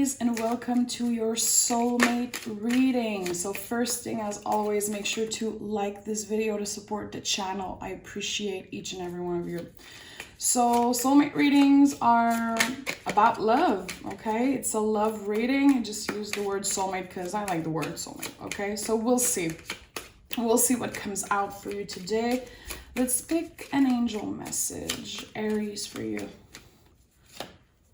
Aries, and welcome to your soulmate reading. So first thing, as always, make sure to like this video to support the channel. I appreciate each and every one of you. So soulmate readings are about love, okay? It's a love reading. I just use the word soulmate because I like the word soulmate, okay? So we'll see. We'll see what comes out for you today. Let's pick an angel message, Aries, for you.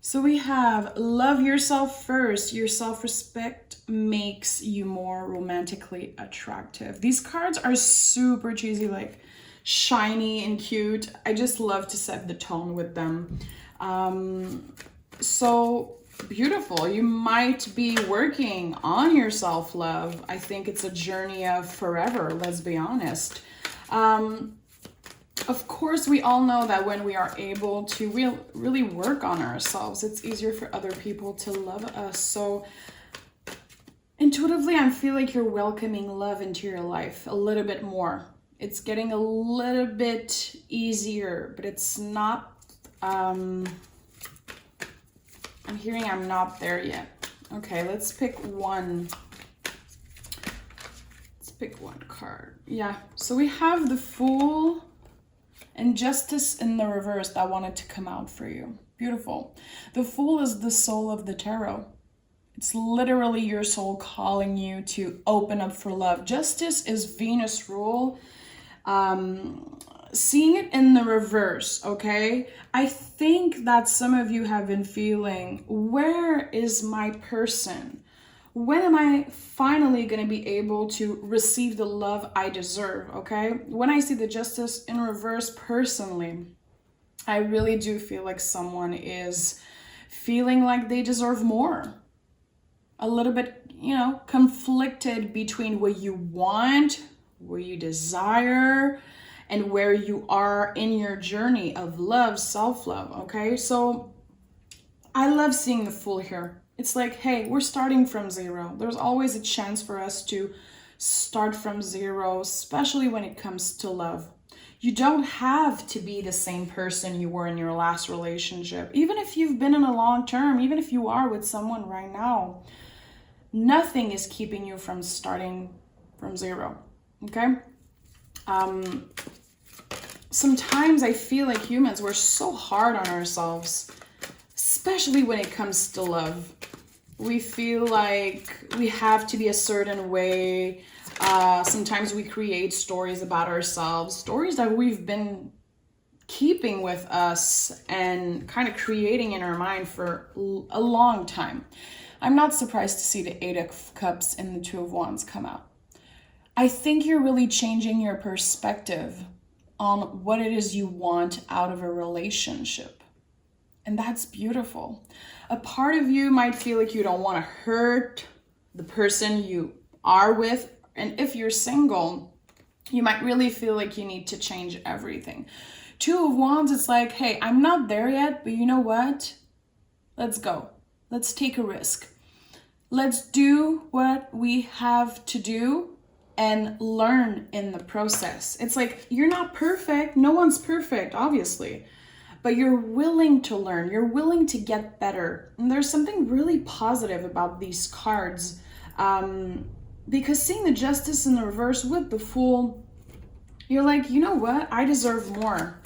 So we have love yourself first. Your self-respect makes you more romantically attractive. These cards are super cheesy, like shiny and cute. I just love to set the tone with them. So beautiful. You might be working on your self-love. I think it's a journey of forever, let's be honest. Of course, we all know that when we are able to really work on ourselves, it's easier for other people to love us. So intuitively, I feel like you're welcoming love into your life a little bit more. It's getting a little bit easier, but it's not, I'm hearing I'm not there yet. Okay, let's pick one. Let's pick one card. Yeah, so we have the Fool and Justice in the reverse that wanted to come out for you. Beautiful. The Fool is the soul of the tarot. It's literally your soul calling you to open up for love. Justice is Venus rule. Seeing it in the reverse, okay? I think that some of you have been feeling, where is my person? When am I finally going to be able to receive the love I deserve, okay? When I see the Justice in reverse personally, I really do feel like someone is feeling like they deserve more. A little bit, conflicted between what you want, what you desire, and where you are in your journey of love, self-love, okay? So I love seeing the Fool here. It's like, hey, we're starting from zero. There's always a chance for us to start from zero, especially when it comes to love. You don't have to be the same person you were in your last relationship. Even if you've been in a long term, even if you are with someone right now, nothing is keeping you from starting from zero, okay? Sometimes I feel like humans, we're so hard on ourselves, especially when it comes to love. We feel like we have to be a certain way. Sometimes we create stories about ourselves, stories that we've been keeping with us and kind of creating in our mind for a long time. I'm not surprised to see the 8 of Cups and the 2 of Wands come out. I think you're really changing your perspective on what it is you want out of a relationship. And that's beautiful. A part of you might feel like you don't want to hurt the person you are with. And if you're single, you might really feel like you need to change everything. 2 of Wands, it's like, hey, I'm not there yet, but you know what? Let's go. Let's take a risk. Let's do what we have to do and learn in the process. It's like, you're not perfect. No one's perfect, obviously. But you're willing to learn. You're willing to get better. And there's something really positive about these cards. Because seeing the Justice in the reverse with the Fool, you're like, you know what? I deserve more.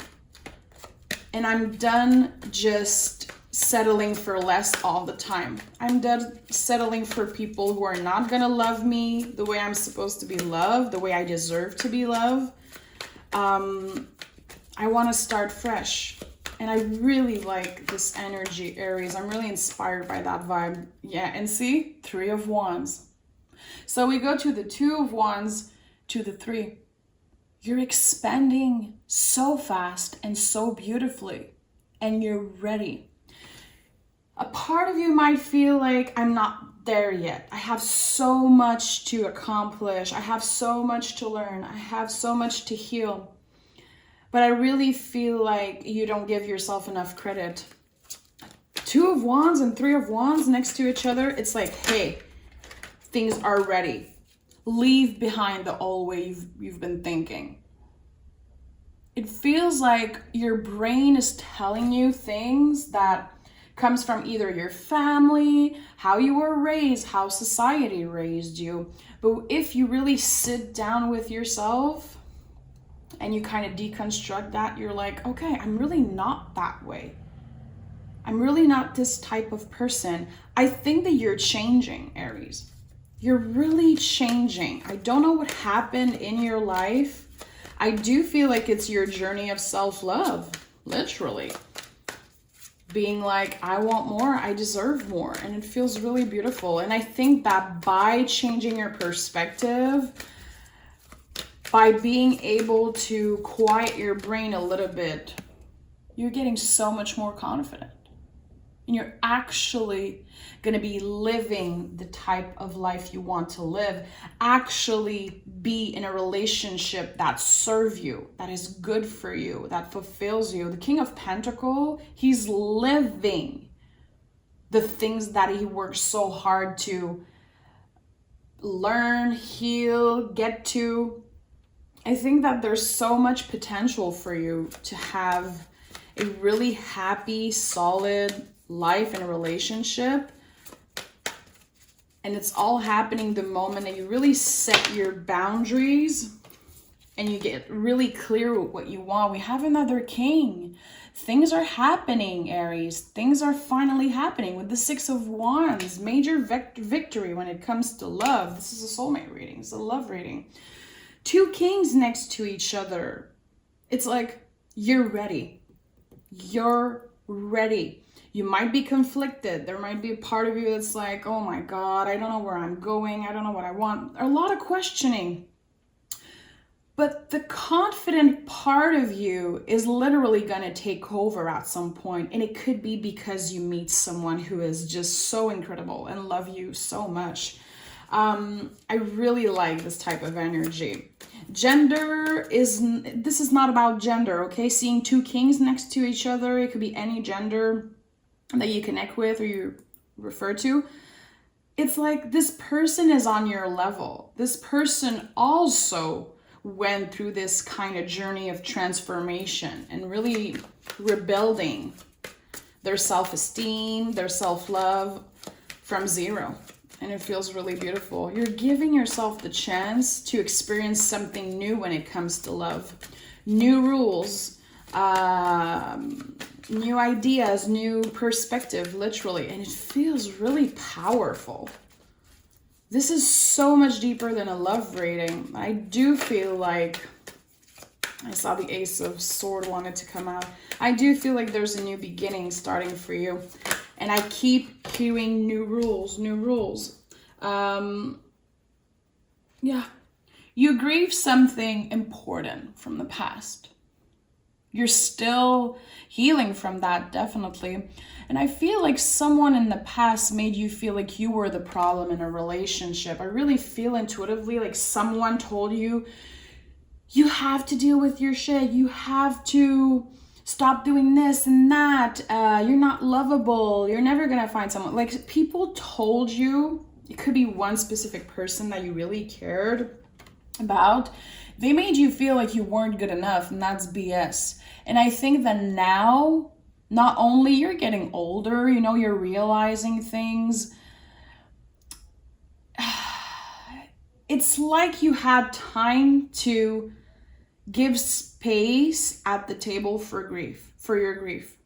And I'm done just settling for less all the time. I'm done settling for people who are not gonna love me the way I'm supposed to be loved, the way I deserve to be loved. I want to start fresh. And I really like this energy, Aries. I'm really inspired by that vibe. Yeah, and see? 3 of Wands. So we go to the 2 of Wands to the 3. You're expanding so fast and so beautifully. And you're ready. A part of you might feel like, I'm not there yet. I have so much to accomplish. I have so much to learn. I have so much to heal. But I really feel like you don't give yourself enough credit. 2 of Wands and 3 of Wands next to each other. It's like, hey, things are ready. Leave behind the old way you've been thinking. It feels like your brain is telling you things that comes from either your family, how you were raised, how society raised you. But if you really sit down with yourself and you kind of deconstruct that, you're like, okay, I'm really not that way. I'm really not this type of person. I think that you're changing, Aries. You're really changing. I don't know what happened in your life. I do feel like it's your journey of self-love, literally. Being like, I want more, I deserve more. And it feels really beautiful. And I think that by changing your perspective, by being able to quiet your brain a little bit, you're getting so much more confident. And you're actually going to be living the type of life you want to live. Actually be in a relationship that serves you, that is good for you, that fulfills you. The King of Pentacles, he's living the things that he worked so hard to learn, heal, get to. I think that there's so much potential for you to have a really happy, solid life and a relationship. And it's all happening the moment that you really set your boundaries and you get really clear with what you want. We have another king. Things are happening, Aries. Things are finally happening with the Six of Wands. Major victory when it comes to love. This is a soulmate reading. It's a love reading. Two kings next to each other. It's like, you're ready. You're ready. You might be conflicted. There might be a part of you that's like, oh my God, I don't know where I'm going. I don't know what I want. A lot of questioning. But the confident part of you is literally going to take over at some point. And it could be because you meet someone who is just so incredible and love you so much. I really like this type of energy. This is not about gender, okay? Seeing two kings next to each other, it could be any gender that you connect with or you refer to. It's like this person is on your level. This person also went through this kind of journey of transformation and really rebuilding their self-esteem, their self-love from zero. And it feels really beautiful. You're giving yourself the chance to experience something new when it comes to love. New rules, new ideas, new perspective, literally. And it feels really powerful. This is so much deeper than a love reading. I do feel like, I saw the Ace of Swords wanted to come out. I do feel like there's a new beginning starting for you. And I keep hearing new rules, new rules. Yeah. You grieve something important from the past. You're still healing from that, definitely. And I feel like someone in the past made you feel like you were the problem in a relationship. I really feel intuitively like someone told you, you have to deal with your shit. You have to stop doing this and that. You're not lovable. You're never going to find someone. Like people told you, it could be one specific person that you really cared about. They made you feel like you weren't good enough, and that's BS. And I think that now, not only you're getting older, you know, you're realizing things. It's like you had time to give space at the table for your grief.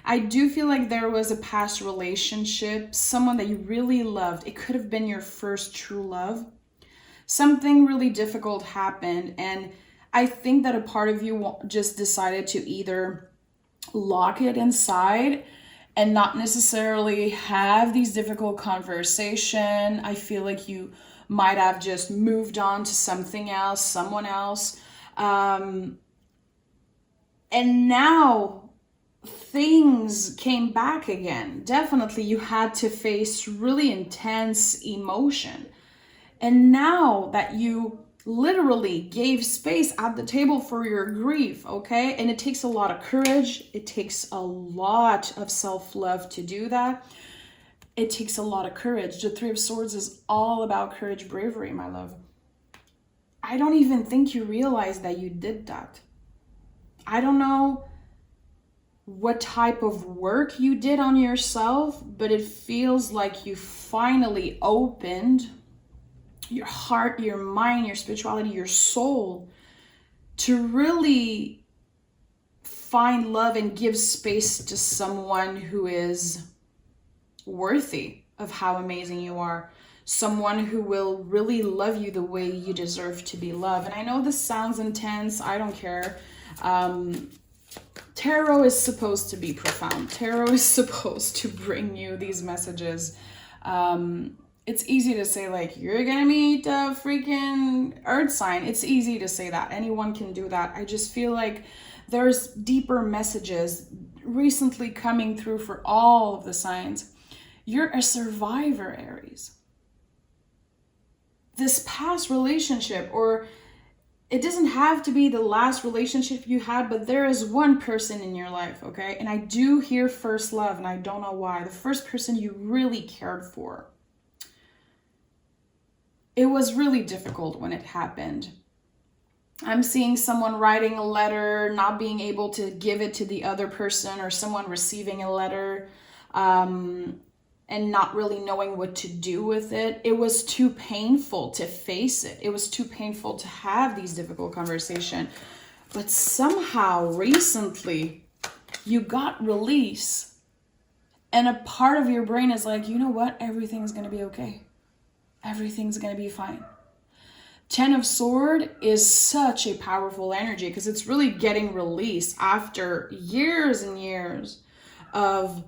I do feel like there was a past relationship, someone that you really loved. It could have been your first true love. Something really difficult happened, and I think that a part of you just decided to either lock it inside and not necessarily have these difficult conversations. I feel like you might have just moved on to something else, someone else. And now things came back again. Definitely you had to face really intense emotion. And now that you literally gave space at the table for your grief, okay? And it takes a lot of courage. It takes a lot of self-love to do that. It takes a lot of courage. The Three of Swords is all about courage, bravery, my love. I don't even think you realize that you did that. I don't know what type of work you did on yourself, but it feels like you finally opened your heart, your mind, your spirituality, your soul to really find love and give space to someone who is worthy of how amazing you are. Someone who will really love you the way you deserve to be loved. And I know this sounds intense. I don't care. Tarot is supposed to be profound. Tarot is supposed to bring you these messages. It's easy to say, like, you're gonna meet a freaking earth sign. It's easy to say that. Anyone can do that. I just feel like there's deeper messages recently coming through for all of the signs. You're a survivor, Aries. This past relationship, or it doesn't have to be the last relationship you had, but there is one person in your life, okay? And I do hear first love, and I don't know why. The first person you really cared for. It was really difficult when it happened. I'm seeing someone writing a letter, not being able to give it to the other person, or someone receiving a letter and not really knowing what to do with it. It was too painful to face it. It was too painful to have these difficult conversations. But somehow recently you got release, and a part of your brain is like, you know what? Everything's going to be okay. Everything's going to be fine. 10 of Swords is such a powerful energy because it's really getting released after years and years of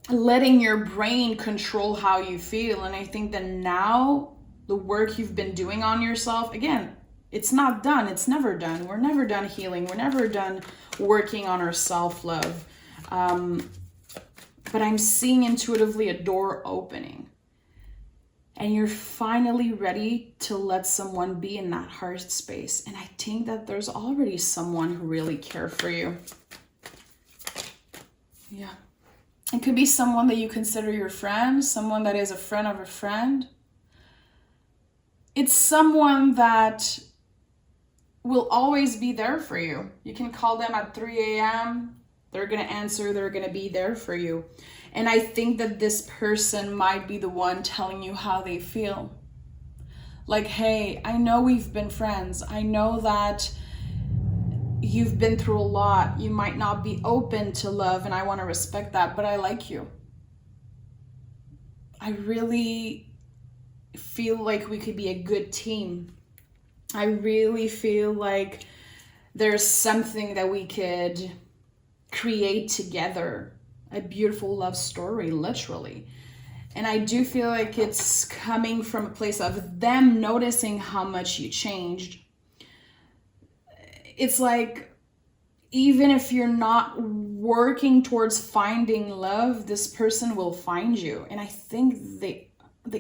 letting your brain control how you feel. And I think that now the work you've been doing on yourself, again, it's not done. It's never done. We're never done healing. We're never done working on our self-love. But I'm seeing intuitively a door opening. And you're finally ready to let someone be in that heart space. And I think that there's already someone who really cares for you. Yeah. It could be someone that you consider your friend, someone that is a friend of a friend. It's someone that will always be there for you. You can call them at 3 a.m. They're going to answer. They're going to be there for you. And I think that this person might be the one telling you how they feel. Like, hey, I know we've been friends. I know that you've been through a lot. You might not be open to love, and I want to respect that, but I like you. I really feel like we could be a good team. I really feel like there's something that we could create together. A beautiful love story, literally. And I do feel like it's coming from a place of them noticing how much you changed. It's like, even if you're not working towards finding love, this person will find you. And I think they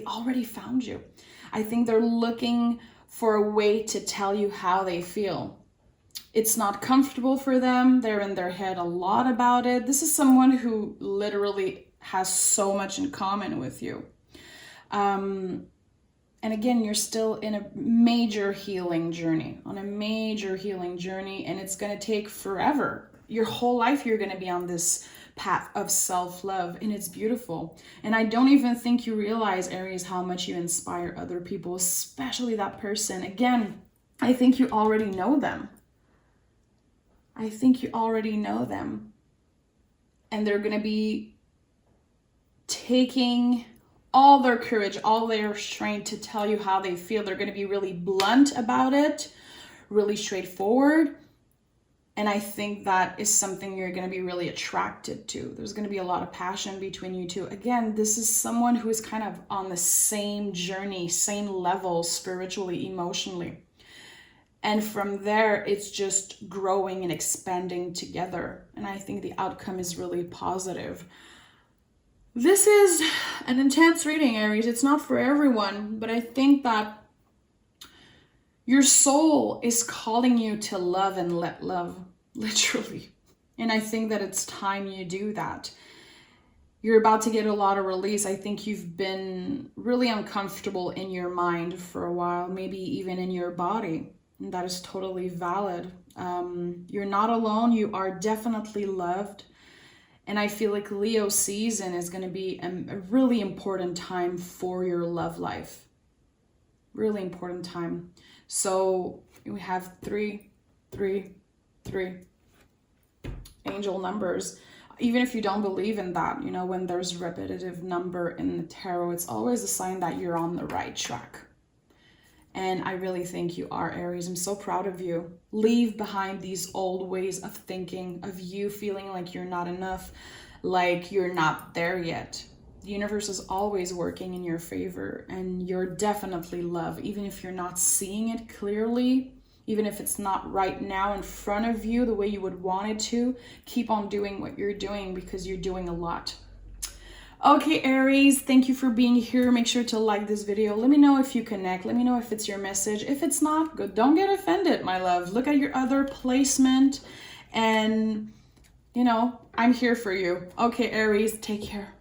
already found you. I think they're looking for a way to tell you how they feel. It's not comfortable for them. They're in their head a lot about it. This is someone who literally has so much in common with you. And again, you're still in a major healing journey, and it's going to take forever. Your whole life, you're going to be on this path of self-love, and it's beautiful. And I don't even think you realize, Aries, how much you inspire other people, especially that person. Again, I think you already know them. And they're going to be taking all their courage, all their strength to tell you how they feel. They're going to be really blunt about it, really straightforward. And I think that is something you're going to be really attracted to. There's going to be a lot of passion between you two. Again, this is someone who is kind of on the same journey, same level, spiritually, emotionally. And from there, it's just growing and expanding together. And I think the outcome is really positive. This is an intense reading, Aries. It's not for everyone, but I think that your soul is calling you to love and let love, literally. And I think that it's time you do that. You're about to get a lot of release. I think you've been really uncomfortable in your mind for a while, maybe even in your body. And that is totally valid. You're not alone. You are definitely loved. And I feel like Leo season is going to be a really important time for your love life. Really important time. So we have 3, 3, 3 angel numbers. Even if you don't believe in that, you know, when there's repetitive number in the tarot, it's always a sign that you're on the right track. And I really think you are, Aries. I'm so proud of you. Leave behind these old ways of thinking, of you feeling like you're not enough, like you're not there yet. The universe is always working in your favor, and you're definitely loved, even if you're not seeing it clearly, even if it's not right now in front of you the way you would want it to. Keep on doing what you're doing, because you're doing a lot. Okay, Aries, thank you for being here. Make sure to like this video. Let me know if you connect. Let me know if it's your message. If it's not, good, don't get offended, my love. Look at your other placement, and, you know, I'm here for you. Okay, Aries, take care.